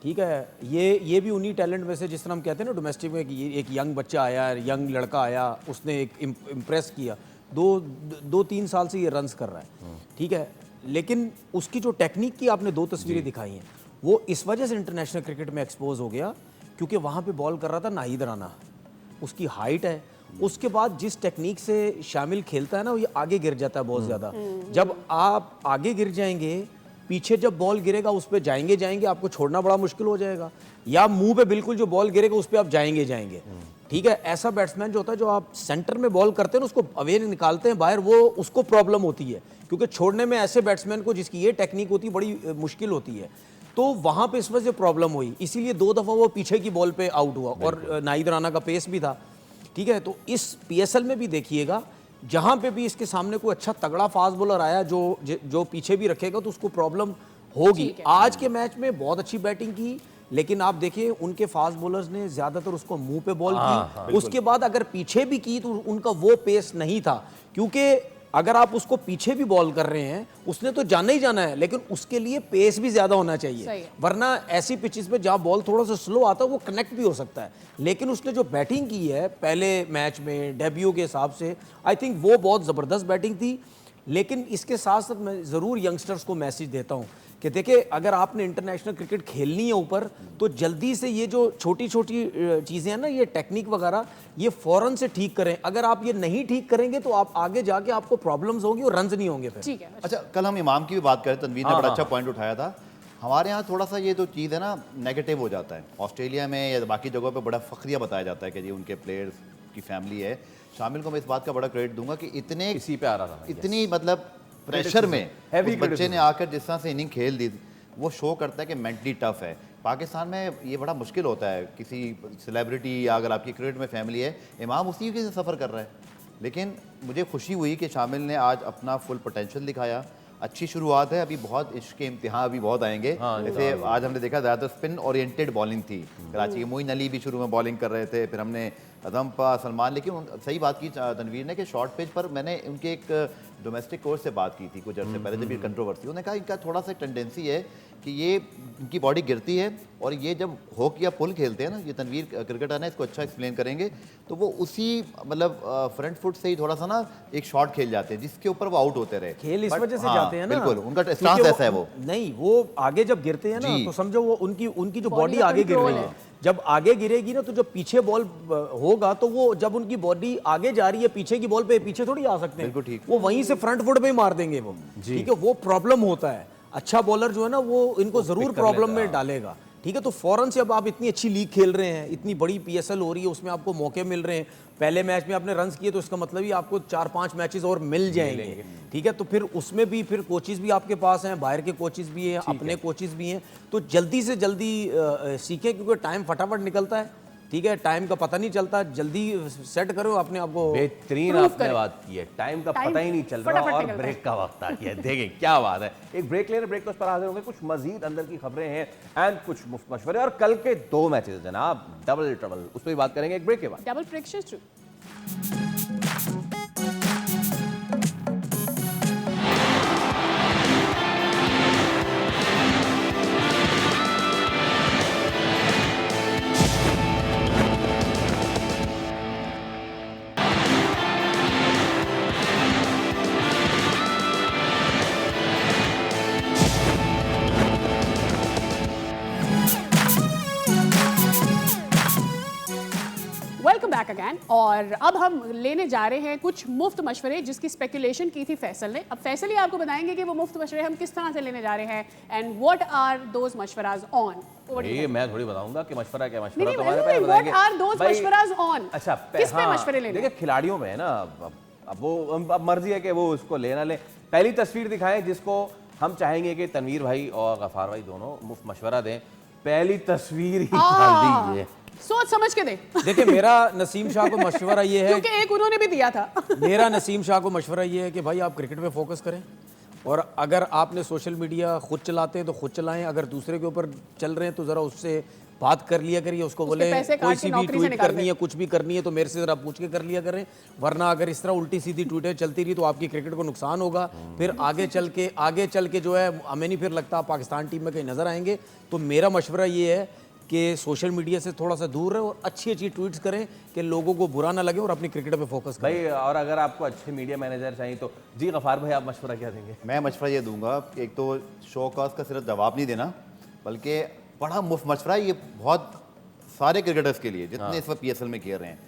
ठीक है। ये भी उन्हीं टैलेंट में से, जिस तरह हम कहते हैं ना डोमेस्टिक में कि एक यंग बच्चा आया, यंग लड़का आया, उसने एक इम्प्रेस किया, 2-3 साल से ये रन्स कर रहा है, ठीक है। लेकिन उसकी जो टेक्निक की आपने 2 तस्वीरें दिखाई हैं, वो इस वजह से इंटरनेशनल क्रिकेट में एक्सपोज हो गया क्योंकि वहाँ पे बॉल कर रहा था नाहिद राना, उसकी हाइट है, उसके बाद जिस टेक्निक से शामिल खेलता है ना, वो ये आगे गिर जाता है बहुत ज़्यादा। जब आप आगे गिर जाएंगे, पीछे जब बॉल गिरेगा उस पर जाएंगे, आपको छोड़ना बड़ा मुश्किल हो जाएगा, या मुंह पे बिल्कुल जो बॉल गिरेगा उस पर आप जाएंगे, ठीक है। ऐसा बैट्समैन जो होता है, जो आप सेंटर में बॉल करते हैं ना, उसको अवे निकालते हैं बाहर, वो उसको प्रॉब्लम होती है, क्योंकि छोड़ने में ऐसे बैट्समैन को जिसकी ये टेक्निक होती है बड़ी मुश्किल होती है, तो वहाँ पे इस वजह से प्रॉब्लम हुई, इसीलिए 2 दफ़ा वो पीछे की बॉल पे आउट हुआ, और नाहिद राना का पेस भी था, ठीक है। तो इस PSL में भी देखिएगा, जहाँ पे भी इसके सामने कोई अच्छा तगड़ा फास्ट बॉलर आया जो पीछे भी रखेगा तो उसको प्रॉब्लम होगी। आज के मैच में बहुत अच्छी बैटिंग की, लेकिन आप देखिए उनके फास्ट बॉलर्स ने ज्यादातर उसको मुंह पे बॉल की, उसके बाद अगर पीछे भी की तो उनका वो पेस नहीं था, क्योंकि अगर आप उसको पीछे भी बॉल कर रहे हैं उसने तो जाना ही जाना है, लेकिन उसके लिए पेस भी ज्यादा होना चाहिए, वरना ऐसी पिचेस पे जहां बॉल थोड़ा सा स्लो आता है वो कनेक्ट भी हो सकता है। लेकिन उसने जो बैटिंग की है पहले मैच में डेब्यू के हिसाब से, आई थिंक वो बहुत जबरदस्त बैटिंग थी। लेकिन इसके साथ साथ मैं जरूर यंगस्टर्स को मैसेज देता हूं कि देखिए अगर आपने इंटरनेशनल क्रिकेट खेलनी है ऊपर, तो जल्दी से ये जो छोटी छोटी चीज़ें हैं ना, ये टेक्निक वगैरह, ये फौरन से ठीक करें। अगर आप ये नहीं ठीक करेंगे तो आप आगे जाके आपको प्रॉब्लम्स होंगी और रन्स नहीं होंगे फिर।
ठीक है।
अच्छा, कल हम इमाम की भी बात करें, तनवीर ने बड़ा अच्छा पॉइंट उठाया था। हमारे यहाँ थोड़ा सा ये जो चीज़ है ना नेगेटिव हो जाता है। ऑस्ट्रेलिया में या बाकी जगहों पे बड़ा फखरिया बताया जाता है कि जी उनके प्लेयर्स की फैमिली है। शामिल को मैं इस बात का बड़ा क्रेडिट दूंगा कि इतने
इसी पे आ रहा था,
इतनी मतलब प्रेशर में उस बच्चे ने आकर जिस तरह से इनिंग खेल दी, वो शो करता है कि मेंटली टफ है। पाकिस्तान में ये बड़ा मुश्किल होता है, किसी सेलिब्रिटी या अगर आपकी क्रिकेट में फैमिली है, इमाम उसी के से सफ़र कर रहा है। लेकिन मुझे खुशी हुई कि शामिल ने आज अपना फुल पोटेंशियल दिखाया। अच्छी शुरुआत है, अभी बहुत इसके इम्तिहान अभी बहुत आएंगे। जैसे आज हमने देखा ज़्यादातर स्पिन ओरिएंटेड बॉलिंग थी कराची की। मोइन अली भी शुरू में बॉलिंग कर रहे थे, फिर हमने अजम्पा, सलमान, लेकिन सही बात की तनवीर ने कि शॉर्ट पेज पर मैंने उनके एक डोमेस्टिक कोच से बात की थी कुछ अर्से पहले जब ये कंट्रोवर्सी, उन्होंने कहा इनका थोड़ा सा टेंडेंसी है कि ये इनकी बॉडी गिरती है और ये जब हॉक या पुल खेलते हैं ना, ये तनवीर क्रिकेटर ने इसको अच्छा एक्सप्लेन करेंगे, तो वो उसी मतलब फ्रंट फुट से ही थोड़ा सा ना एक शॉट खेल जाते हैं जिसके ऊपर वो आउट होते रहे।
खेल इस वजह से जाते हैं ना,
बिल्कुल उनका स्टांस ऐसा है। वो
नहीं, वो आगे जब गिरते हैं ना तो समझो वो उनकी जो बॉडी आगे गिर रही है, जब आगे गिरेगी ना तो जब पीछे बॉल होगा तो वो जब उनकी बॉडी आगे जा रही है पीछे की बॉल पे पीछे थोड़ी आ सकते हैं।
बिल्कुल ठीक।
वो वहीं से फ्रंट फुट पे ही मार देंगे वो, ठीक है। वो प्रॉब्लम होता है। अच्छा बॉलर जो है ना वो इनको जरूर प्रॉब्लम में डालेगा, ठीक है। तो फौरन से अब आप इतनी अच्छी लीग खेल रहे हैं, इतनी बड़ी पीएसएल हो रही है, उसमें आपको मौके मिल रहे हैं। पहले मैच में आपने रन्स किए तो इसका मतलब ही आपको 4-5 मैचेस और मिल जाएंगे, ठीक है। तो फिर उसमें भी फिर कोचेस भी आपके पास हैं, बाहर के कोचेस भी हैं, अपने कोचेस भी हैं। तो जल्दी से जल्दी सीखें, क्योंकि टाइम फटाफट निकलता है, ठीक है। टाइम का पता नहीं चलता, जल्दी सेट करो अपने आप को।
बेहतरीन आपने बात की है, टाइम का पता ही नहीं चल रहा और ब्रेक का वक्त आ गया। देखें क्या बात है। एक ब्रेक ले रहे, ब्रेक पर हाजिर होंगे, कुछ मजीद अंदर की खबरें हैं एंड कुछ मुफ्त मशवरे और कल के 2 मैचेस जनाब, डबल ट्रबल, उस पर भी बात करेंगे एक ब्रेक के बाद।
Double predictions. Welcome back again. और अब हम लेने जा रहे हैं कुछ मुफ्त मशवरे जिसकी स्पेकुलेशन की थी फैसल ने। अब फैसल ही आपको बताएंगे कि वो मुफ्त मशवरे हम किस तरह से लेने जा रहे हैं एंड व्हाट आर दोज मशवराज ऑन।
ये मैं थोड़ी बताऊंगा कि मशवरा क्या मशवरा,
नहीं,
तुम्हारे
नहीं,
पहले बताएंगे।
what are those मशवराज on?
अच्छा,
किस पे मशवरे लेने?
देखिए खिलाड़ियों में है ना, अब वो अब मर्जी है कि वो उसको लेना ले। पहली तस्वीर दिखाएं जिसको हम चाहेंगे कि तनवीर भाई और गफार भाई दोनों मुफ्त मशवरा दें। पहली तस्वीर ही डाल दीजिए,
सोच समझ के दे।
देखिए मेरा नसीम शाह को मशवरा ये है,
क्योंकि एक उन्होंने भी दिया था।
मेरा नसीम शाह को मशवरा ये है कि भाई आप क्रिकेट पे फोकस करें, और अगर आपने सोशल मीडिया खुद चलाते हैं तो खुद चलाएं, अगर दूसरे के ऊपर चल रहे हैं तो ज़रा उससे बात कर लिया करिए, उसको बोले कोई सी भी ट्वीट करनी है, कुछ भी करनी है तो मेरे से ज़रा पूछ के कर लिया करें, वरना अगर इस तरह उल्टी सीधी ट्वीटें चलती रही तो आपकी क्रिकेट को नुकसान होगा। फिर आगे चल के जो है हमें नहीं फिर लगता आप पाकिस्तान टीम में कहीं नज़र आएंगे। तो मेरा मशवरा ये है कि सोशल मीडिया से थोड़ा सा दूर रहे और अच्छी अच्छी ट्वीट्स करें कि लोगों को बुरा ना लगे और अपनी क्रिकेट पे फोकस करें
भाई। और अगर आपको अच्छे मीडिया मैनेजर चाहिए तो जी गफार भाई आप मशवरा क्या देंगे?
मैं मशवरा ये दूंगा, एक तो शो कॉज का सिर्फ जवाब नहीं देना, बल्कि बड़ा मुफ्त मशवरा ये बहुत सारे क्रिकेटर्स के लिए जितने इस वक्त पीएसएल में खेल रहे हैं।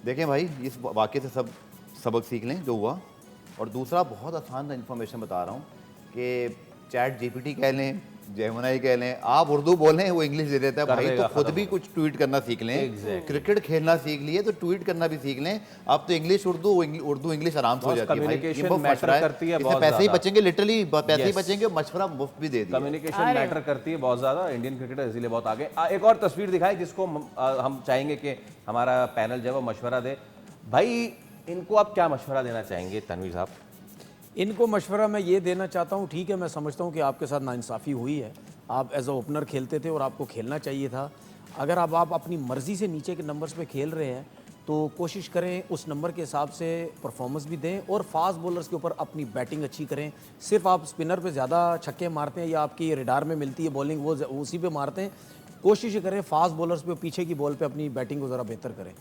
देखें भाई, इस वाक़े से सब सबक सीख लें जो हुआ। और दूसरा बहुत आसान इन्फॉर्मेशन बता रहा हूँ कि चैट जीपीटी कह लें, जेमिनी कह लें, आप उर्दू बोलें वो इंग्लिश दे देता है भाई, तो खुद भी कुछ ट्वीट करना सीख लें। क्रिकेट खेलना सीख लिए तो ट्वीट करना भी सीख लें। अब तो इंग्लिश उर्दू इंग्लिश आराम से हो जाती है भाई। इससे पैसे ही बचेंगे, लिटरली पैसे ही बचेंगे, मशवरा मुफ्त भी दे दिए।
कम्युनिकेशन मैटर करती है बहुत ज़्यादा। इंडियन क्रिकेटर इसीलिए बहुत आगे। एक और तस्वीर दिखाई जिसको हम चाहेंगे कि हमारा पैनल जो है वो मशवरा दे। भाई इनको आप क्या मशवरा देना चाहेंगे तनवीर साहब?
इनको मशवरा मैं ये देना चाहता हूँ, ठीक है मैं समझता हूँ कि आपके साथ नाइंसाफ़ी हुई है, आप एज अ ओपनर खेलते थे और आपको खेलना चाहिए था। अगर अब आप अपनी मर्ज़ी से नीचे के नंबर्स पे खेल रहे हैं तो कोशिश करें उस नंबर के हिसाब से परफॉर्मेंस भी दें और फास्ट बॉलर्स के ऊपर अपनी बैटिंग अच्छी करें। सिर्फ आप स्पिनर पे ज़्यादा छक्के मारते हैं या आपकी रिडार में मिलती है बॉलिंग वो उसी पे मारते हैं, कोशिश करें फास्ट बॉलर्स पे पीछे की बॉल पे अपनी बैटिंग को ज़रा बेहतर करें।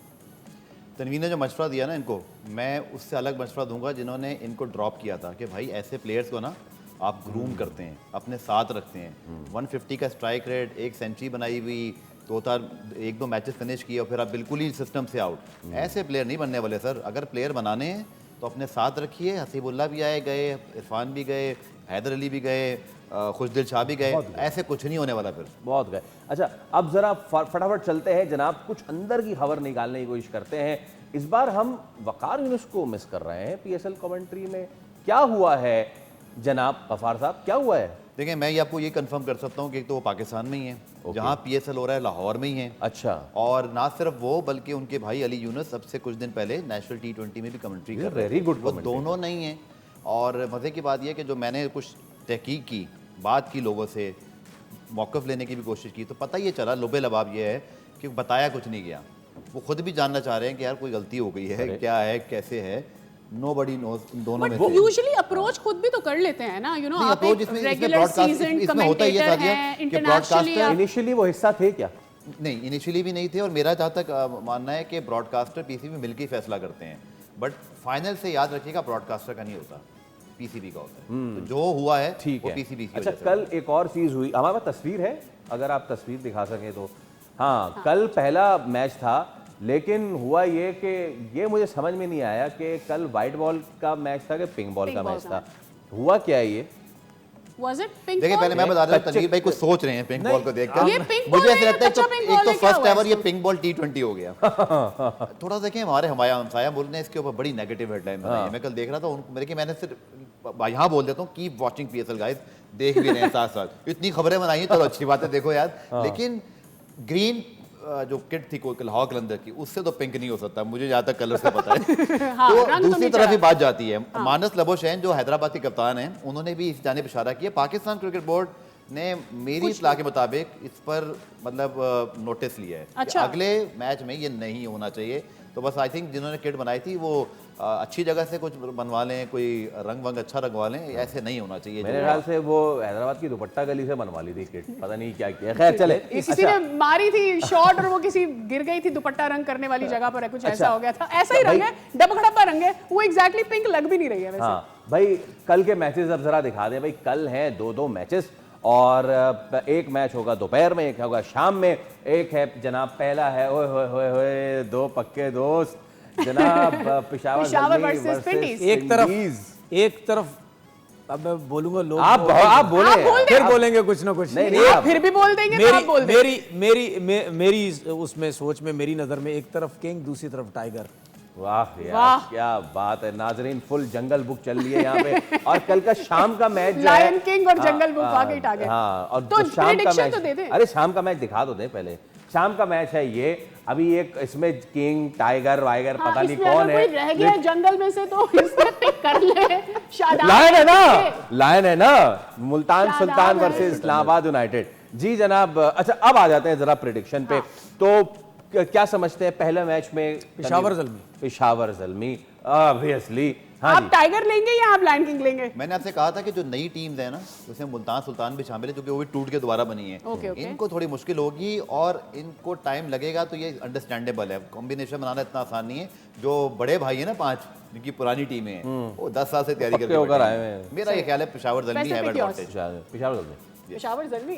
तनवीर ने जो मशवरा दिया ना इनको, मैं उससे अलग मशवरा दूंगा जिन्होंने इनको ड्रॉप किया था कि भाई ऐसे प्लेयर्स को ना आप ग्रूम करते हैं, अपने साथ रखते हैं। 150 का स्ट्राइक रेट, 1 सेंचुरी बनाई हुई, 1-2 मैचेस फिनिश किए और फिर आप बिल्कुल ही सिस्टम से आउट। ऐसे प्लेयर नहीं बनने वाले सर। अगर प्लेयर बनाने हैं तो अपने साथ रखिए। हसीबुल्ला भी आए गए, इरफान भी गए, हैदर अली भी गए, खुशदिल शाह भी गए, ऐसे कुछ नहीं होने वाला फिर।
बहुत गए। अच्छा, अब जरा फटाफट चलते हैं जनाब, कुछ अंदर की खबर निकालने की कोशिश करते हैं। इस बार हम वकार यूनुस को मिस कर रहे हैं पीएसएल कमेंट्री में। क्या हुआ है जनाब गफार साहब, क्या हुआ है?
देखिए मैं ये आपको ये कंफर्म कर सकता हूँ कि एक तो वो पाकिस्तान में ही है, जहाँ पीएसएल हो रहा है लाहौर में ही है।
अच्छा।
और ना सिर्फ वो बल्कि उनके भाई अली यूनुस सबसे कुछ दिन पहले नेशनल T20 में भी कमेंट्री कर रहे हैं।
Very good.
वो दोनों नहीं हैं। और मज़े की बात यह कि जो मैंने कुछ तहकीक की, बात की लोगों से, मौक़िफ़ लेने की भी कोशिश की, तो पता ये चला लुबे लबाब ये है कि बताया कुछ नहीं गया। वो खुद भी जानना चाह रहे हैं कि यार कोई गलती हो गई है, क्या है, कैसे है, nobody knows इन दोनों में से।
यूजुअली अप्रोच खुद भी तो कर लेते हैं ना, यू नो आप एक रेगुलर सीजन
इसमें होता ही है
कमेंटेटर हैं, इंटरनेशनली आप
इनिशियली वो हिस्सा थे क्या?
नहीं, इनिशियली भी नहीं थे। और मेरा जहाँ तक मानना है कि ब्रॉडकास्टर पीसीबी मिलकर ही फैसला करते हैं, बट फाइनल से याद रखिएगा ब्रॉडकास्टर का नहीं होता, पीसीबी का होता है। तो जो हुआ है
ठीक
वो
है।
पीसीबी की
अच्छा,
वजह से
कल एक और चीज हुई, हमारे पास तस्वीर है, अगर आप तस्वीर दिखा सकें तो। हाँ, कल पहला मैच था, लेकिन हुआ ये कि ये मुझे समझ में नहीं आया कि कल वाइट बॉल का मैच था कि पिंक बॉल का मैच था। हुआ क्या है ये?
Was it pink
देखिए
ball?
पहले मैं बता दूं, तनवीर भाई कुछ सोच रहे हैं पिंक बॉल को देखकर।
ये pink ball
मुझे
है
ऐसा
या
लगता है
कच्चा pink ball
एक तो
है, क्या
फर्स्ट
हुआ
एवर ये
इसको?
पिंक बॉल T20 हो गया। थोड़ा देखें हमारे हमसाया मुल्क ने इसके ऊपर बड़ी नेगेटिव हेडलाइन बनाई है। मैं कल देख रहा था उनको, मेरे मैंने सिर्फ यहाँ बोल देता हूँ कीप वाचिंग पीएसएल गाइस, देख भी रहे हैं साथ साथ। इतनी खबरें बनाई हैं, चलो अच्छी बात है, देखो यार। लेकिन ग्रीन जो किट थी कोई लाहौर कलंदर की, उससे तो पिंक नहीं हो सकता, मुझे जहाँ तक कलर से पता है।
हाँ,
तो
रंग तो
दूसरी
नहीं
तरफ
चढ़ा।
ही बात जाती है। मानस लबोशैन जो हैदराबाद के कप्तान हैं, उन्होंने भी इस जानिब इशारा किया। पाकिस्तान क्रिकेट बोर्ड ने मेरी इत्तला के मुताबिक इस पर मतलब नोटिस लिया है कि
अच्छा।
अगले मैच में ये नहीं होना चाहिए। तो बस आई थिंक जिन्होंने किट बनाई थी वो अच्छी जगह से कुछ बनवा लें, कोई रंग वंग अच्छा रंगवा लें, ऐसे नहीं होना चाहिए।
मेरे ख्याल से वो हैदराबाद की दुपट्टा गली से बनवा ली थी किट, पता नहीं क्या किया। खैर चले।
किसी ने मारी थी शॉट और वो किसी गिर गई थी दुपट्टा रंग करने वाली जगह पर है, कुछ ऐसा हो गया था। ऐसा ही रंग है, डबखड़ब्बा रंग है, वो एग्जैक्टली पिंक लग भी नहीं रही है वैसे।
हाँ भाई, कल के मैचेस अब जरा दिखा दें भाई। कल हैं 2-2 मैचेस और एक मैच होगा दोपहर में, एक होगा शाम में। एक है जनाब, पहला है ओए होए होए होए, 2 पक्के दोस्त जनाब, पेशावर
वर्सेस पिंडीज।
एक तरफ अब मैं बोलूंगा, लोग
आप बोले,
फिर बोलेंगे कुछ ना कुछ।
नहीं,
आप फिर भी बोल देंगे तो आप बोल देंगे।
मेरी उसमें सोच में, मेरी नजर में एक तरफ किंग, दूसरी तरफ टाइगर।
वाह यार, क्या बात है नाजरीन, फुल जंगल बुक चल रही है यहाँ पे। और कल का शाम का मैच जो है,
लायन किंग और जंगल बुक आ गई टागे।
हाँ, और
तो
जो शाम का
prediction
मैच,
तो दे दें।
अरे शाम का मैच दिखा दो दे पहले। शाम का मैच है ये, अभी एक इसमें किंग टाइगर वाइगर पता नहीं कौन है,
रह गया जंगल में से तो इसमें पिक कर ले। शादाब
लायन है ना, लायन है ना, मुल्तान
शादाब
सुल्तान
है।
Versus Islamabad United. जी जनाब। अच्छा, अब आ जाते हैं जरा प्रेडिक्शन पे। तो क्या समझते हैं पहले मैच में?
पेशावर ज़ल्मी।
पेशावर ज़ल्मी ऑब्वियसली। हाँ
आप
जी,
टाइगर लेंगे या आप लायन किंग लेंगे?
मैंने आपसे कहा था कि जो नई टीम्स है ना, उसमें मुल्तान सुल्तान भी शामिल है, जो कि वो भी टूट के दोबारा बनी है।
ओके।
इनको थोड़ी मुश्किल होगी और इनको टाइम लगेगा, तो ये अंडरस्टैंडेबल है। कॉम्बिनेशन बनाना इतना आसान नहीं है। जो बड़े भाई है ना 5, जिनकी पुरानी टीमें हैं, वो 10 साल से तैयारी
पक्के
करके
होकर
बैठे
आए
हैं।
हुए हैं।
मेरा ये ख्याल है पेशावर ज़ल्मी है एडवांटेज।
पेशावर ज़ल्मी।
पेशावर ज़ल्मी।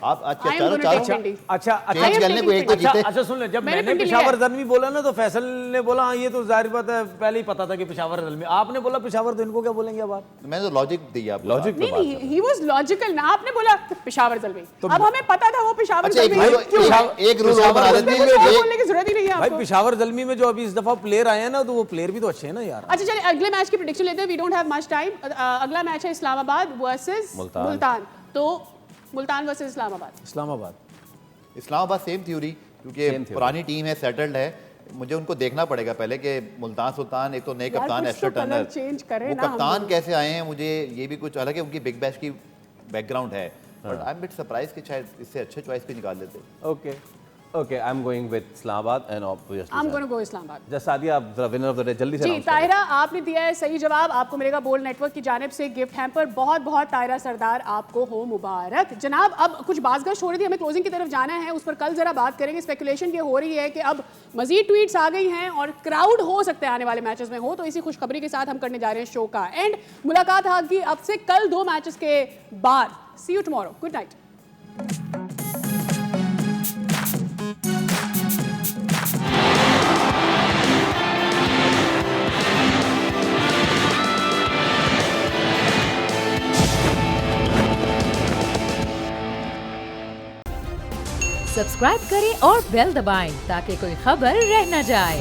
आप आज
I am
चारों
going to
चारों
take Pindi।
अच्छा
चेंज करने को एक तो
अच्छा
जीते।
अच्छा सुन ले, जब
मैंने
मैंने
पिंडी
पेशावर
लिया है।
ज़ल्मी बोला ना तो फैसल ने बोला हाँ ये तो जाहिर बात है, पहले ही पता था कि पेशावर ज़ल्मी। आपने बोला पेशावर, तो इनको क्या बोलेंगे अब आप?
मैंने तो लॉजिक दिया आपको।
लॉजिक पे बात
नहीं, he was logical ना, आपने बोला पेशावर ज़ल्मी। अब हमें पता था वो पेशावर
अच्छा, एक
ज़ल्मी
रूल और बना देते
कुछ
हैं।
और बोलने की जरूरत ही नहीं है
भाई
आपको।
पेशावर ज़ल्मी में जो अभी इस दफा प्लेयर आए हैं ना, तो वो प्लेयर भी तो अच्छे हैं ना यार।
अच्छा चलिए अगले मैच की प्रेडिक्शन लेते हैं, we don't have much time. अगला मैच है इस्लामाबाद वर्सेस मुल्तान। तो Multan versus Islamabad.
Islamabad
Islamabad same theory, क्योंकि पुरानी टीम है, सेटल्ड है। मुझे उनको देखना पड़ेगा पहले कि मुल्तान सुल्तान, एक तो नए कप्तान
कुछ तो
एस्टर टर्नर,
change करें
वो
ना हम
कप्तान
लोग।
कैसे आए हैं, मुझे ये भी कुछ, हालांकि उनकी बिग बैश की बैकग्राउंड है, but I am bit surprise कि शायद इससे अच्छे चॉइस भी निकाल लेते।
Okay okay, I am going with Islamabad and obviously
I'm going to go Islamabad.
Just Sadia, आप जरा विनर ऑफ द डे जल्दी से
जी
announce करें।
ताहिरा, आपने दिया है सही जवाब, आपको मिलेगा बोल्ड नेटवर्क की जानिब से गिफ्ट हैम्पर। बहुत बहुत ताहिरा सरदार, आपको हो मुबारक। जनाब, अब कुछ बाज़गश्त हो रही थी, हमें क्लोजिंग की तरफ जाना है, उस पर कल जरा बात करेंगे। स्पेकुलेशन ये हो रही है कि अब मजीद ट्वीट्स आ गई हैं और क्राउड हो सकता है आने वाले मैचेस में हो, तो इसी खुशखबरी के साथ हम करने जा रहे हैं शो का एंड। मुलाकात होगी अब से कल 2 मैचेस के बाद। See you tomorrow, good night.
Subscribe करें और बेल दबाएं ताकि कोई खबर रह न जाए।